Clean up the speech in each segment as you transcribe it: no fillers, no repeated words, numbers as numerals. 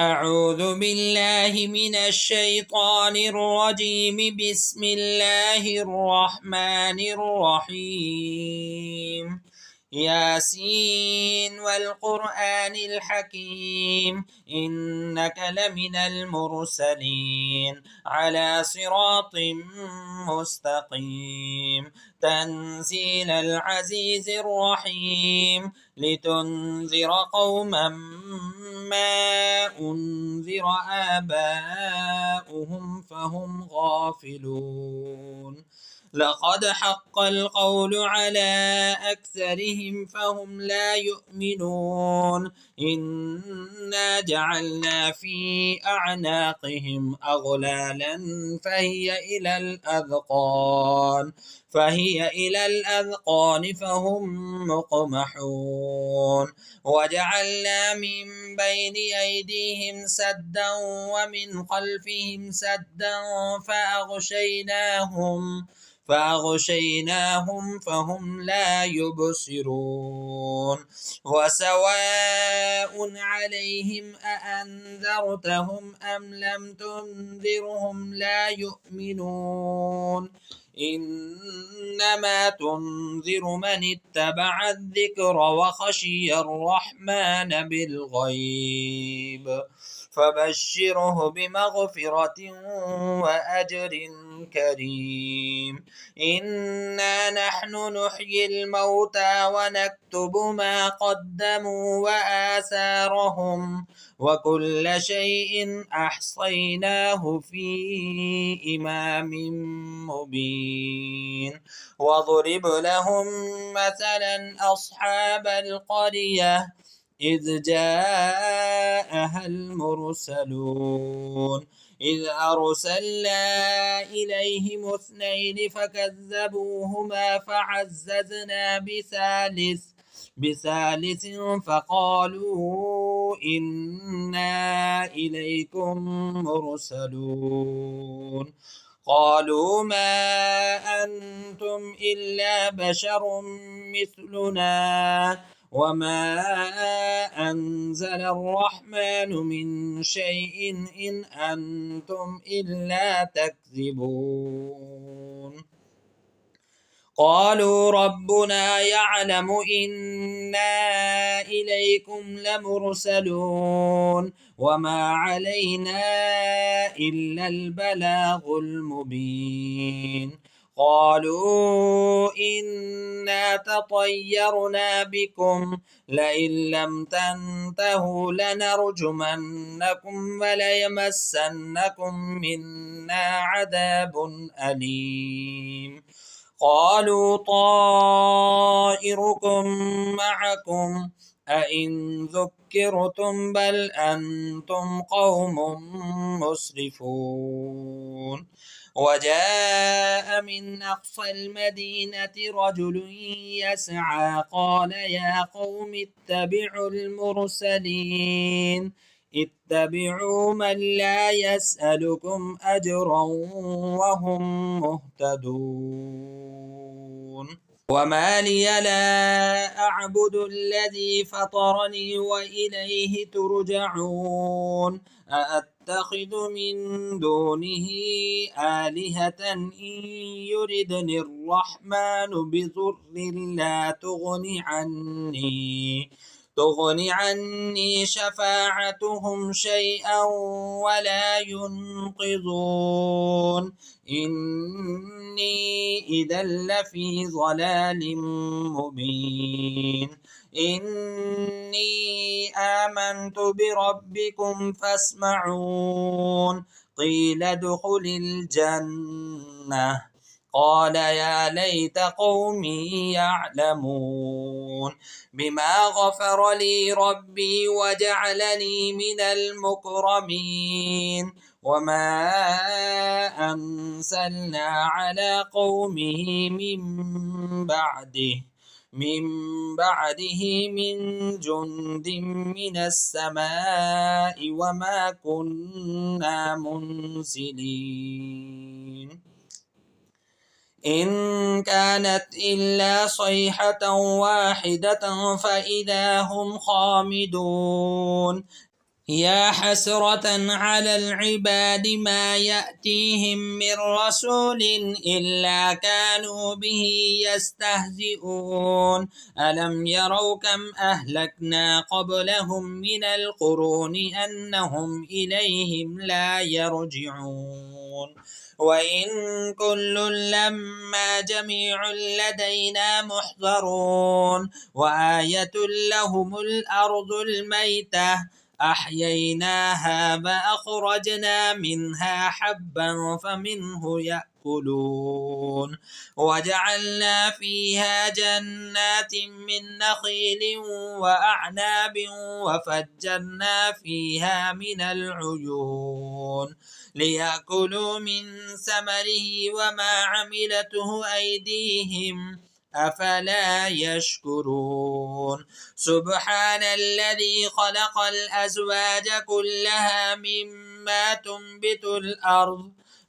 أعوذ بالله من الشيطان الرجيم. بسم الله الرحمن الرحيم. ياسين والقرآن الحكيم إنك لمن المرسلين على صراط مستقيم تنزيل العزيز الرحيم لتنذر قوما ما أنذر آباؤهم فهم غافلون. لقد حق القول على أكثرهم فهم لا يؤمنون. إنا جعلنا في أعناقهم أغلالا فهي إلى الأذقان فهم مقمحون. وجعلنا من بين أيديهم سدا ومن خلفهم سدا فأغشيناهم فهم لا يبصرون. وسواء عليهم أأنذرتهم أم لم تنذرهم لا يؤمنون. إنما تنذر من اتبع الذكر وخشي الرحمن بالغيب فبشره بمغفرة وأجر كريم. إنا نحن نحيي الموتى ونكتب ما قدموا وآثارهم وكل شيء أحصيناه في إمام مبين. واضرب لهم مثلا أصحاب القرية إذ جاءها المرسلون إذ أرسلنا إليهم اثنين فكذبوهما فعززنا بثالث فقالوا إنا إليكم مرسلون. قالوا ما أنتم إلا بشر مثلنا وما أنزل الرحمن من شيء إن أنتم إلا تكذبون. قالوا ربنا يعلم إنا إليكم لمرسلون وما علينا إلا البلاغ المبين. قالوا إنا تطيرنا بكم لئن لم تنتهوا لنرجمنكم وليمسنكم منا عذاب أليم. قالوا طائركم معكم أئن ذكرتم بل أنتم قوم مسرفون. وجاء من أقصى المدينة رجل يسعى قال يا قوم اتبعوا المرسلين اتبعوا من لا يسألكم أجرا وهم مهتدون. وما لي لا أعبد الذي فطرني وإليه ترجعون. أأتخذ من دونه آلهة إن يردني الرحمن بضر لا تغن عني شفاعتهم شيئا ولا ينقذون. إني إذا لفي ضلال مبين. إني آمنت بربكم فاسمعون. قيل ادخل الجنة قال يا ليت قومي يعلمون بما غفر لي ربي وجعلني من المكرمين. وما أنزلنا على قومه من بعده من جند من السماء وما كنا منزلين. إن كانت إلا صيحة واحدة فإذا هم خامدون. يا حسرة على العباد ما يأتيهم من رسول إلا كانوا به يستهزئون ألم يروا كم أهلكنا قبلهم من القرون أنهم إليهم لا يرجعون وإن كل لما جميع لدينا محضرون وآية لهم الأرض الميتة أحييناها فأخرجنا منها حبا فمنه يأكلون وجعلنا فيها جنات من نخيل وأعناب وفجرنا فيها من العيون ليأكلوا من ثمره وما عملته أيديهم أفلا يشكرون سبحان الذي خلق الأزواج كلها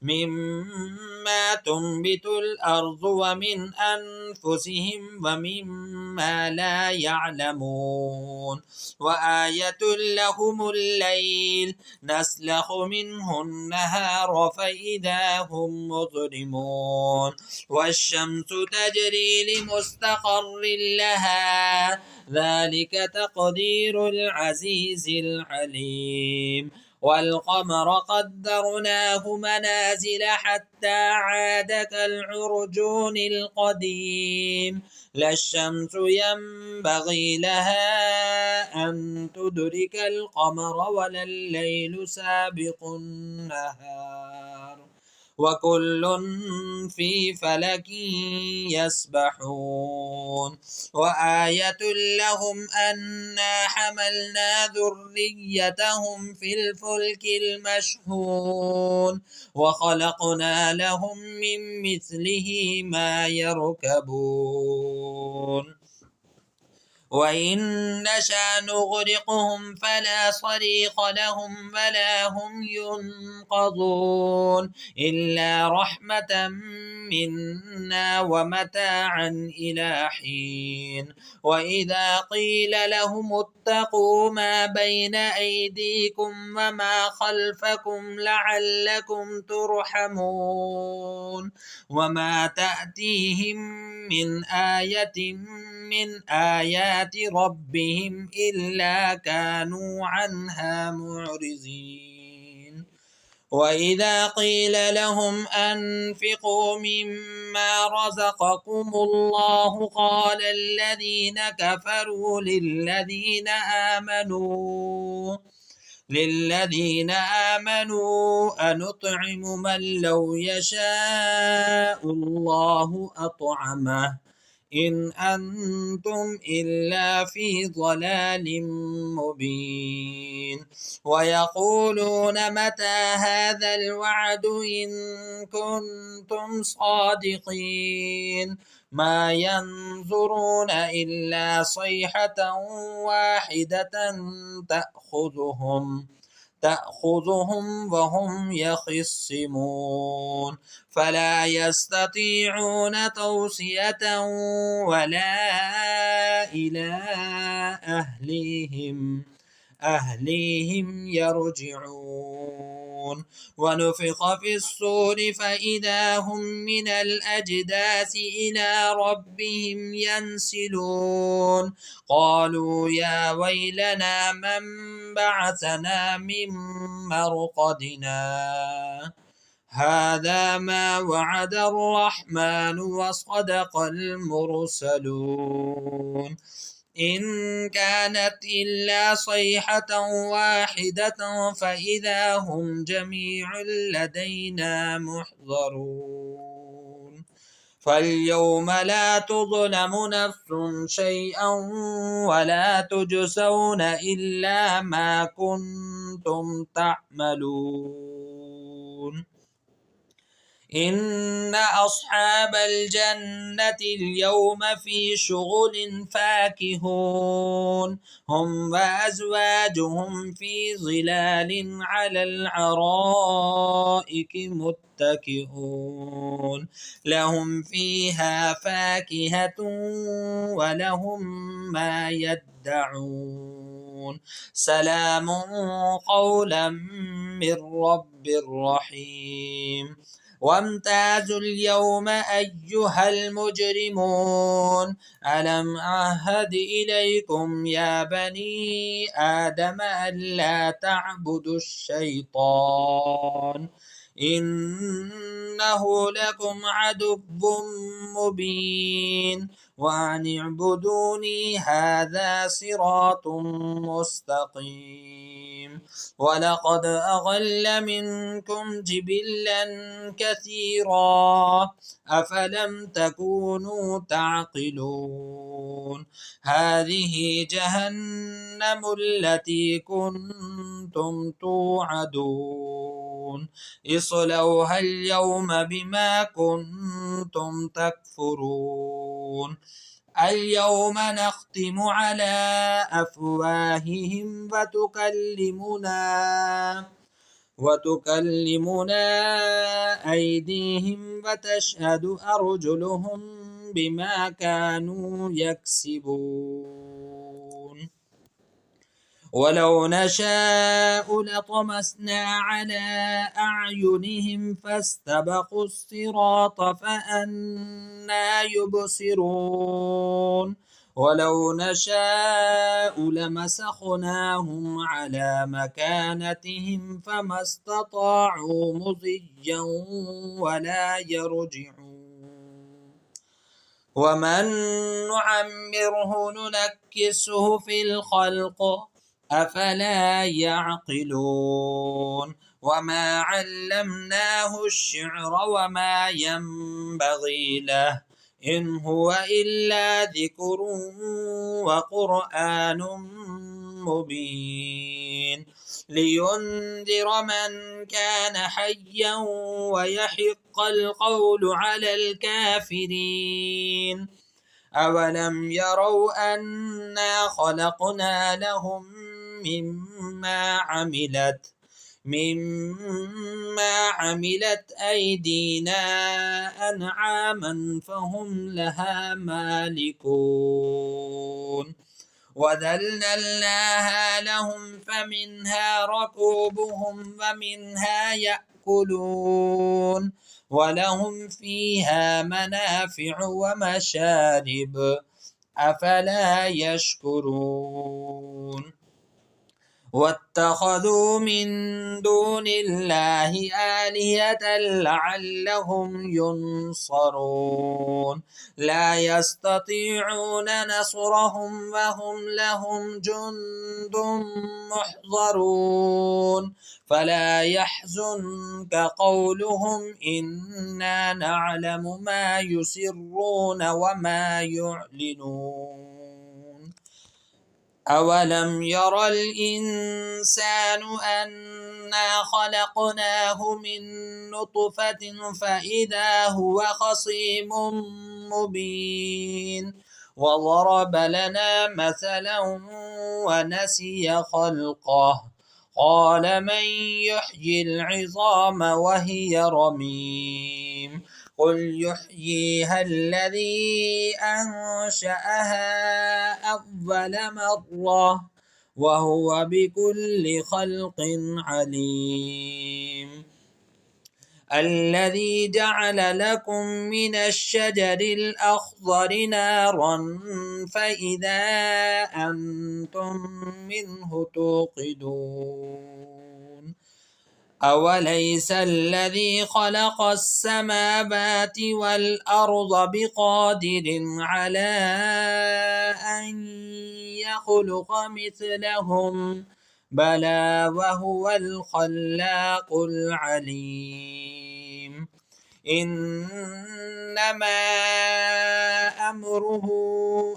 مما تنبت الأرض ومن أنفسهم ومما لا يعلمون وآية لهم الليل نسلخ منه النهار فإذا هم مظلمون والشمس تجري لمستقر لها ذلك تقدير العزيز العليم والقمر قدرناه منازل حتى عاد كالعرجون القديم لا الشمس ينبغي لها أن تدرك القمر ولا الليل سابق النهار وكل في فلك يسبحون وآية لهم أنا حملنا ذريتهم في الفلك المشحون وخلقنا لهم من مثله ما يركبون وإن نشأ نغرقهم فلا صريخ لهم ولا هم ينقذون إلا رحمة منا ومتاعا إلى حين وإذا قيل لهم اتقوا ما بين أيديكم وما خلفكم لعلكم ترحمون وما تأتيهم من آية من آيات ربهم إلا كانوا عنها معرضين وإذا قيل لهم أنفقوا مما رزقكم الله قال الذين كفروا للذين آمنوا أنطعم من لو يشاء الله أطعمه إن أنتم إلا في ضلال مبين ويقولون متى هذا الوعد إن كنتم صادقين ما ينظرون إلا صيحة واحدة تأخذهم وهم يخصمون فلا يستطيعون توصية ولا إلى أهليهم يرجعون ونفخ في الصور فإذا هم من الأجداث إلى ربهم ينسلون قالوا يا ويلنا من بعثنا من مرقدنا هذا ما وعد الرحمن وصدق المرسلون إن كانت إلا صيحة واحدة فإذا هم جميع لدينا محضرون فاليوم لا تظلم نفس شيئا ولا تجزون إلا ما كنتم تعملون إن أصحاب الجنة اليوم في شغل فاكهون هم وأزواجهم في ظلال على الأرائك متكئون لهم فيها فاكهة ولهم ما يدعون سلام قولا من رب رحيم وامتازوا اليوم أيها المجرمون ألم أعهد إليكم يا بني آدم ألا تعبدوا الشيطان إنه لكم عدو مبين وأن اعبدوني هذا صراط مستقيم ولقد أضل منكم جبلا كثيرا أفلم تكونوا تعقلون هذه جهنم التي كنتم توعدون اصلوها اليوم بما كنتم تكفرون اليوم نختم على أفواههم وتكلمنا أيديهم وتشهد أرجلهم بما كانوا يكسبون ولو نشاء لطمسنا على أعينهم فاستبقوا الصراط فأنى يبصرون ولو نشاء لمسخناهم على مكانتهم فما استطاعوا مضيا ولا يرجعون ومن نعمره ننكسه في الخلق أفلا يعقلون وما علمناه الشعر وما ينبغي له إن هو إلا ذكر وقرآن مبين لينذر من كان حيا ويحق القول على الكافرين أولم يروا أنا خلقنا لهم مما عملت أيدينا أنعاما فهم لها مالكون وذللناها لهم فمنها ركوبهم ومنها يأكلون ولهم فيها منافع ومشارب أفلا يشكرون واتخذوا من دون الله آلهة لعلهم ينصرون لا يستطيعون نصرهم وهم لهم جند محضرون فلا يحزنك قولهم إنا نعلم ما يسرون وما يعلنون أولم ير الإنسان أنا خلقناه من نطفة فإذا هو خصيم مبين وضرب لنا مثلا ونسي خلقه قال من يحيي العظام وهي رميم قل يحييها الذي أنشأها أول مرة وهو بكل خلق عليم الذي جعل لكم من الشجر الأخضر نارا فإذا أنتم منه توقدون أوليس الذي خلق السماوات والأرض بقادر على أن يخلق مثلهم بلى وهو الخلاق العليم إنما أمره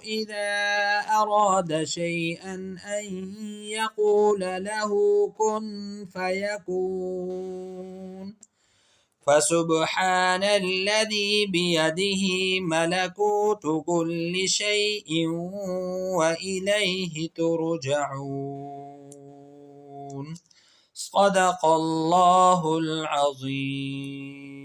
إذا أراد شيئا أن يقول له كن فيكون فسبحان الذي بيده ملكوت كل شيء وإليه ترجعون. صدق الله العظيم.